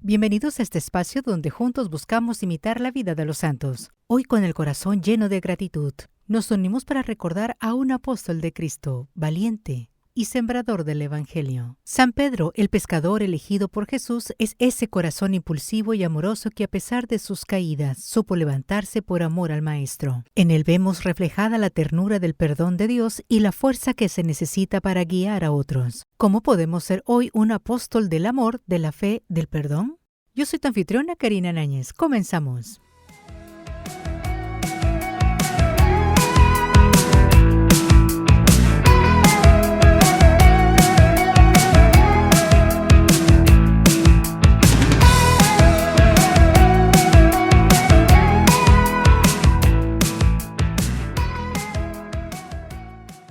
Bienvenidos a este espacio donde juntos buscamos imitar la vida de los santos. Hoy, con el corazón lleno de gratitud, nos unimos para recordar a un apóstol de Cristo, valiente y sembrador del Evangelio. San Pedro, el pescador elegido por Jesús, es ese corazón impulsivo y amoroso que, a pesar de sus caídas, supo levantarse por amor al Maestro. En él vemos reflejada la ternura del perdón de Dios y la fuerza que se necesita para guiar a otros. ¿Cómo podemos ser hoy un apóstol del amor, de la fe, del perdón? Yo soy tu anfitriona, Karina Náñez. Comenzamos.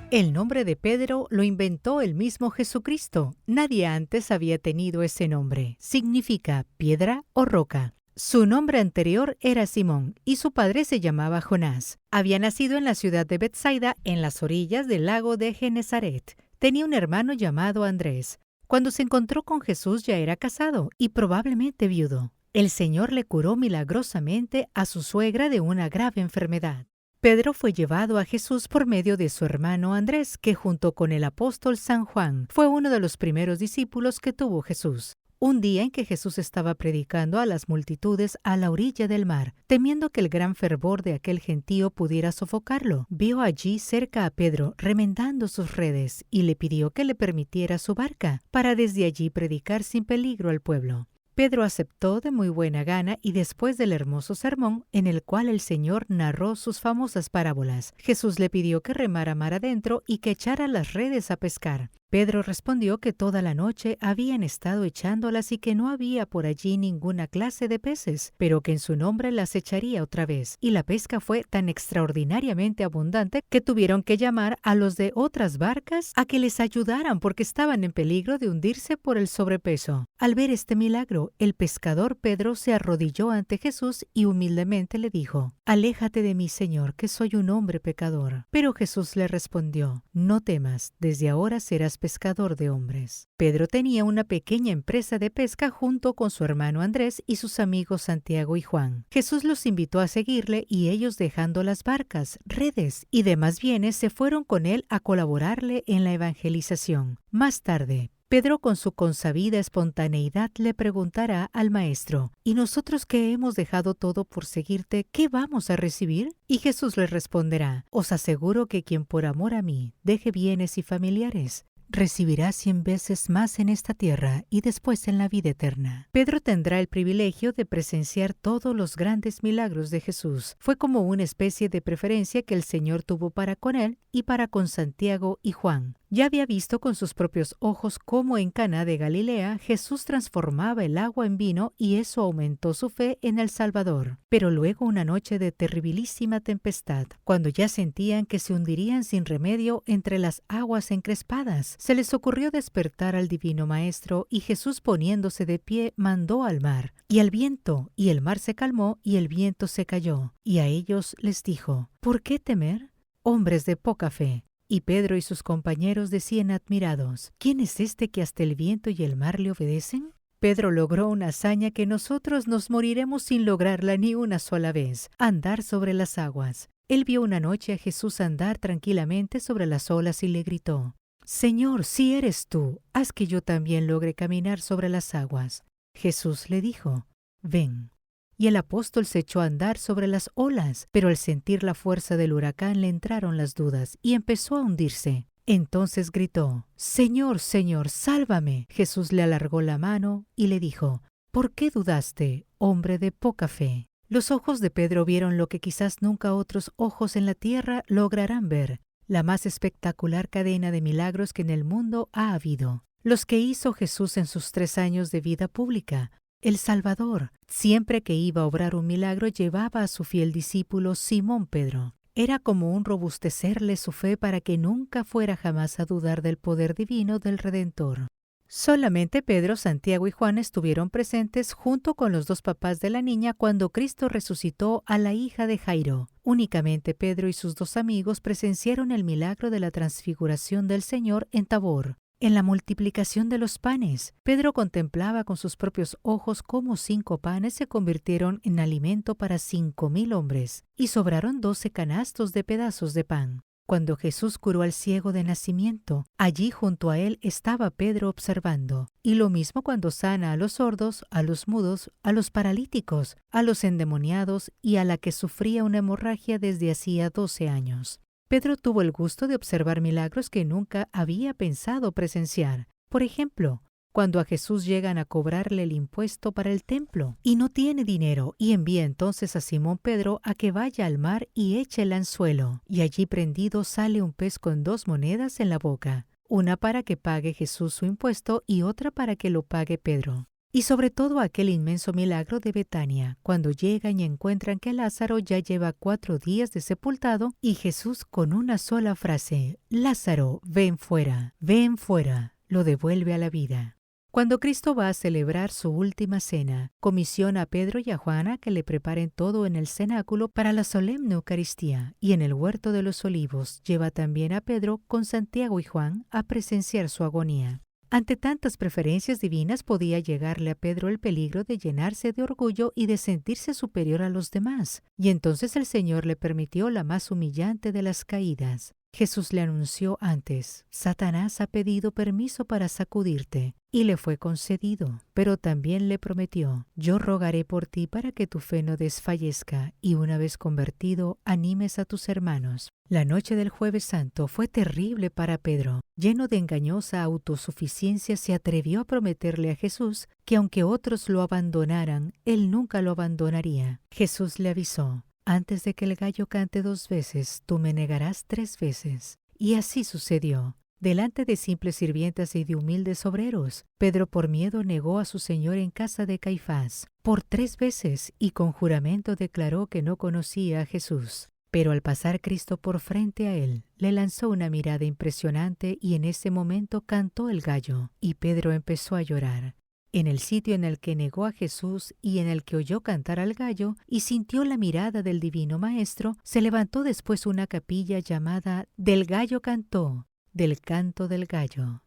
El nombre de Pedro lo inventó el mismo Jesucristo. Nadie antes había tenido ese nombre. Significa piedra o roca. Su nombre anterior era Simón y su padre se llamaba Jonás. Había nacido en la ciudad de Betsaida, en las orillas del lago de Genesaret. Tenía un hermano llamado Andrés. Cuando se encontró con Jesús ya era casado y probablemente viudo. El Señor le curó milagrosamente a su suegra de una grave enfermedad. Pedro fue llevado a Jesús por medio de su hermano Andrés, que junto con el apóstol San Juan fue uno de los primeros discípulos que tuvo Jesús. Un día en que Jesús estaba predicando a las multitudes a la orilla del mar, temiendo que el gran fervor de aquel gentío pudiera sofocarlo, vio allí cerca a Pedro remendando sus redes y le pidió que le permitiera su barca para desde allí predicar sin peligro al pueblo. Pedro aceptó de muy buena gana y después del hermoso sermón en el cual el Señor narró sus famosas parábolas, Jesús le pidió que remara mar adentro y que echara las redes a pescar. Pedro respondió que toda la noche habían estado echándolas y que no había por allí ninguna clase de peces, pero que en su nombre las echaría otra vez. Y la pesca fue tan extraordinariamente abundante que tuvieron que llamar a los de otras barcas a que les ayudaran porque estaban en peligro de hundirse por el sobrepeso. Al ver este milagro, el pescador Pedro se arrodilló ante Jesús y humildemente le dijo: «Aléjate de mí, Señor, que soy un hombre pecador». Pero Jesús le respondió: «No temas, desde ahora serás pescador de hombres». Pedro tenía una pequeña empresa de pesca junto con su hermano Andrés y sus amigos Santiago y Juan. Jesús los invitó a seguirle y ellos, dejando las barcas, redes y demás bienes, se fueron con él a colaborarle en la evangelización. Más tarde, Pedro, con su consabida espontaneidad, le preguntará al Maestro: «¿Y nosotros que hemos dejado todo por seguirte, qué vamos a recibir?» Y Jesús le responderá: «Os aseguro que quien por amor a mí deje bienes y familiares, recibirá 100 veces más en esta tierra y después en la vida eterna». Pedro tendrá el privilegio de presenciar todos los grandes milagros de Jesús. Fue como una especie de preferencia que el Señor tuvo para con él y para con Santiago y Juan. Ya había visto con sus propios ojos cómo en Caná de Galilea Jesús transformaba el agua en vino y eso aumentó su fe en el Salvador. Pero luego, una noche de terribilísima tempestad, cuando ya sentían que se hundirían sin remedio entre las aguas encrespadas, se les ocurrió despertar al Divino Maestro y Jesús, poniéndose de pie, mandó al mar y al viento, y el mar se calmó y el viento se calló. Y a ellos les dijo: «¿Por qué temer, hombres de poca fe?». Y Pedro y sus compañeros decían admirados: «¿Quién es este que hasta el viento y el mar le obedecen?». Pedro logró una hazaña que nosotros nos moriremos sin lograrla ni una sola vez: andar sobre las aguas. Él vio una noche a Jesús andar tranquilamente sobre las olas y le gritó: «Señor, si eres tú, haz que yo también logre caminar sobre las aguas». Jesús le dijo: «Ven». Y el apóstol se echó a andar sobre las olas, pero al sentir la fuerza del huracán le entraron las dudas y empezó a hundirse. Entonces gritó: «Señor, Señor, sálvame». Jesús le alargó la mano y le dijo: «¿Por qué dudaste, hombre de poca fe?». Los ojos de Pedro vieron lo que quizás nunca otros ojos en la tierra lograrán ver: la más espectacular cadena de milagros que en el mundo ha habido. Los que hizo Jesús en sus 3 años de vida pública. El Salvador, siempre que iba a obrar un milagro, llevaba a su fiel discípulo Simón Pedro. Era como un robustecerle su fe para que nunca fuera jamás a dudar del poder divino del Redentor. Solamente Pedro, Santiago y Juan estuvieron presentes junto con los 2 papás de la niña cuando Cristo resucitó a la hija de Jairo. Únicamente Pedro y sus 2 amigos presenciaron el milagro de la transfiguración del Señor en Tabor. En la multiplicación de los panes, Pedro contemplaba con sus propios ojos cómo 5 panes se convirtieron en alimento para 5,000 hombres, y sobraron 12 canastos de pedazos de pan. Cuando Jesús curó al ciego de nacimiento, allí junto a él estaba Pedro observando. Y lo mismo cuando sana a los sordos, a los mudos, a los paralíticos, a los endemoniados y a la que sufría una hemorragia desde hacía 12 años. Pedro tuvo el gusto de observar milagros que nunca había pensado presenciar. Por ejemplo, cuando a Jesús llegan a cobrarle el impuesto para el templo y no tiene dinero, y envía entonces a Simón Pedro a que vaya al mar y eche el anzuelo, y allí prendido sale un pez con 2 monedas en la boca, una para que pague Jesús su impuesto y otra para que lo pague Pedro. Y sobre todo aquel inmenso milagro de Betania, cuando llegan y encuentran que Lázaro ya lleva 4 días de sepultado, y Jesús con una sola frase, «Lázaro, ven fuera», lo devuelve a la vida. Cuando Cristo va a celebrar su última cena, comisiona a Pedro y a Juan a que le preparen todo en el cenáculo para la solemne Eucaristía, y en el huerto de los Olivos lleva también a Pedro con Santiago y Juan a presenciar su agonía. Ante tantas preferencias divinas podía llegarle a Pedro el peligro de llenarse de orgullo y de sentirse superior a los demás, y entonces el Señor le permitió la más humillante de las caídas. Jesús le anunció antes: «Satanás ha pedido permiso para sacudirte», y le fue concedido, pero también le prometió: «Yo rogaré por ti para que tu fe no desfallezca, y una vez convertido, animes a tus hermanos». La noche del Jueves Santo fue terrible para Pedro. Lleno de engañosa autosuficiencia, se atrevió a prometerle a Jesús que aunque otros lo abandonaran, él nunca lo abandonaría. Jesús le avisó: «Antes de que el gallo cante 2 veces, tú me negarás 3 veces». Y así sucedió. Delante de simples sirvientas y de humildes obreros, Pedro por miedo negó a su Señor en casa de Caifás por 3 veces y con juramento declaró que no conocía a Jesús. Pero al pasar Cristo por frente a él, le lanzó una mirada impresionante y en ese momento cantó el gallo, y Pedro empezó a llorar. En el sitio en el que negó a Jesús y en el que oyó cantar al gallo y sintió la mirada del Divino Maestro, se levantó después una capilla llamada «Del gallo cantó», del canto del gallo.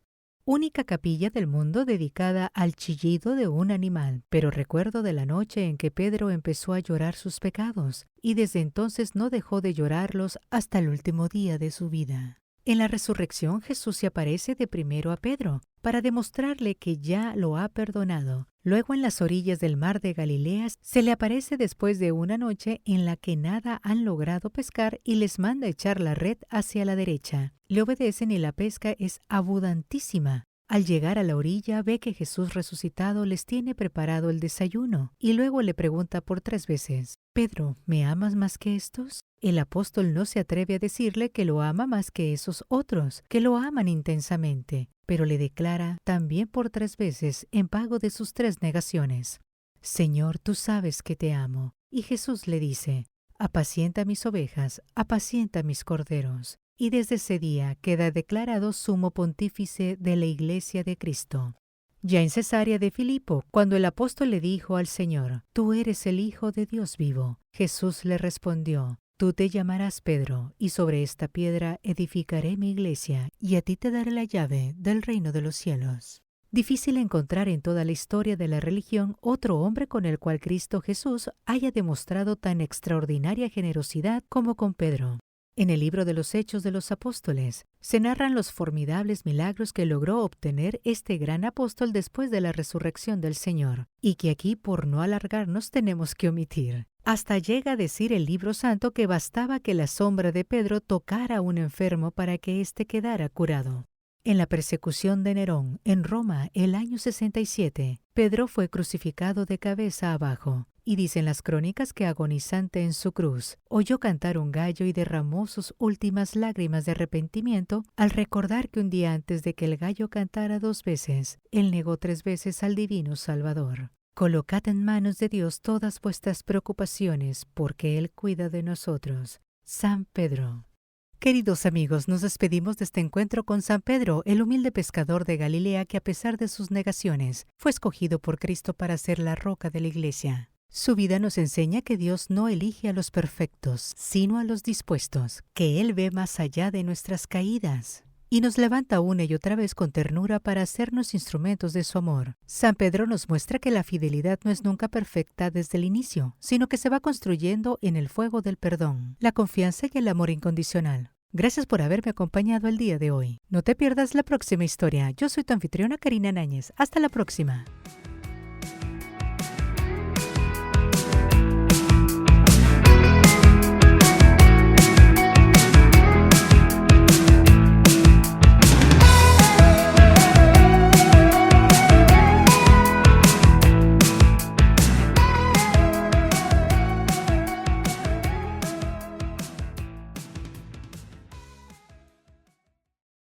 Única capilla del mundo dedicada al chillido de un animal, pero recuerdo de la noche en que Pedro empezó a llorar sus pecados, y desde entonces no dejó de llorarlos hasta el último día de su vida. En la resurrección Jesús se aparece de primero a Pedro, para demostrarle que ya lo ha perdonado. Luego en las orillas del mar de Galilea se le aparece después de una noche en la que nada han logrado pescar y les manda echar la red hacia la derecha. Le obedecen y la pesca es abundantísima. Al llegar a la orilla ve que Jesús resucitado les tiene preparado el desayuno y luego le pregunta por 3 veces: «Pedro, ¿me amas más que estos?». El apóstol no se atreve a decirle que lo ama más que esos otros, que lo aman intensamente, pero le declara también por 3 veces en pago de sus 3 negaciones: «Señor, tú sabes que te amo». Y Jesús le dice: «Apacienta mis ovejas, apacienta mis corderos». Y desde ese día queda declarado sumo pontífice de la Iglesia de Cristo. Ya en Cesarea de Filipo, cuando el apóstol le dijo al Señor: «Tú eres el Hijo de Dios vivo», Jesús le respondió: «Tú te llamarás Pedro, y sobre esta piedra edificaré mi iglesia, y a ti te daré la llave del reino de los cielos». Difícil encontrar en toda la historia de la religión otro hombre con el cual Cristo Jesús haya demostrado tan extraordinaria generosidad como con Pedro. En el libro de los Hechos de los Apóstoles se narran los formidables milagros que logró obtener este gran apóstol después de la resurrección del Señor, y que aquí, por no alargarnos, tenemos que omitir. Hasta llega a decir el libro santo que bastaba que la sombra de Pedro tocara a un enfermo para que éste quedara curado. En la persecución de Nerón, en Roma, el año 67, Pedro fue crucificado de cabeza abajo. Y dicen las crónicas que agonizante en su cruz, oyó cantar un gallo y derramó sus últimas lágrimas de arrepentimiento al recordar que un día antes de que el gallo cantara 2 veces, él negó 3 veces al divino Salvador. Colocad en manos de Dios todas vuestras preocupaciones, porque Él cuida de nosotros. San Pedro. Queridos amigos, nos despedimos de este encuentro con San Pedro, el humilde pescador de Galilea que a pesar de sus negaciones, fue escogido por Cristo para ser la roca de la Iglesia. Su vida nos enseña que Dios no elige a los perfectos, sino a los dispuestos, que Él ve más allá de nuestras caídas. y nos levanta una y otra vez con ternura para hacernos instrumentos de su amor. San Pedro nos muestra que la fidelidad no es nunca perfecta desde el inicio, sino que se va construyendo en el fuego del perdón, la confianza y el amor incondicional. Gracias por haberme acompañado el día de hoy. No te pierdas la próxima historia. Yo soy tu anfitriona Karina Náñez. Hasta la próxima.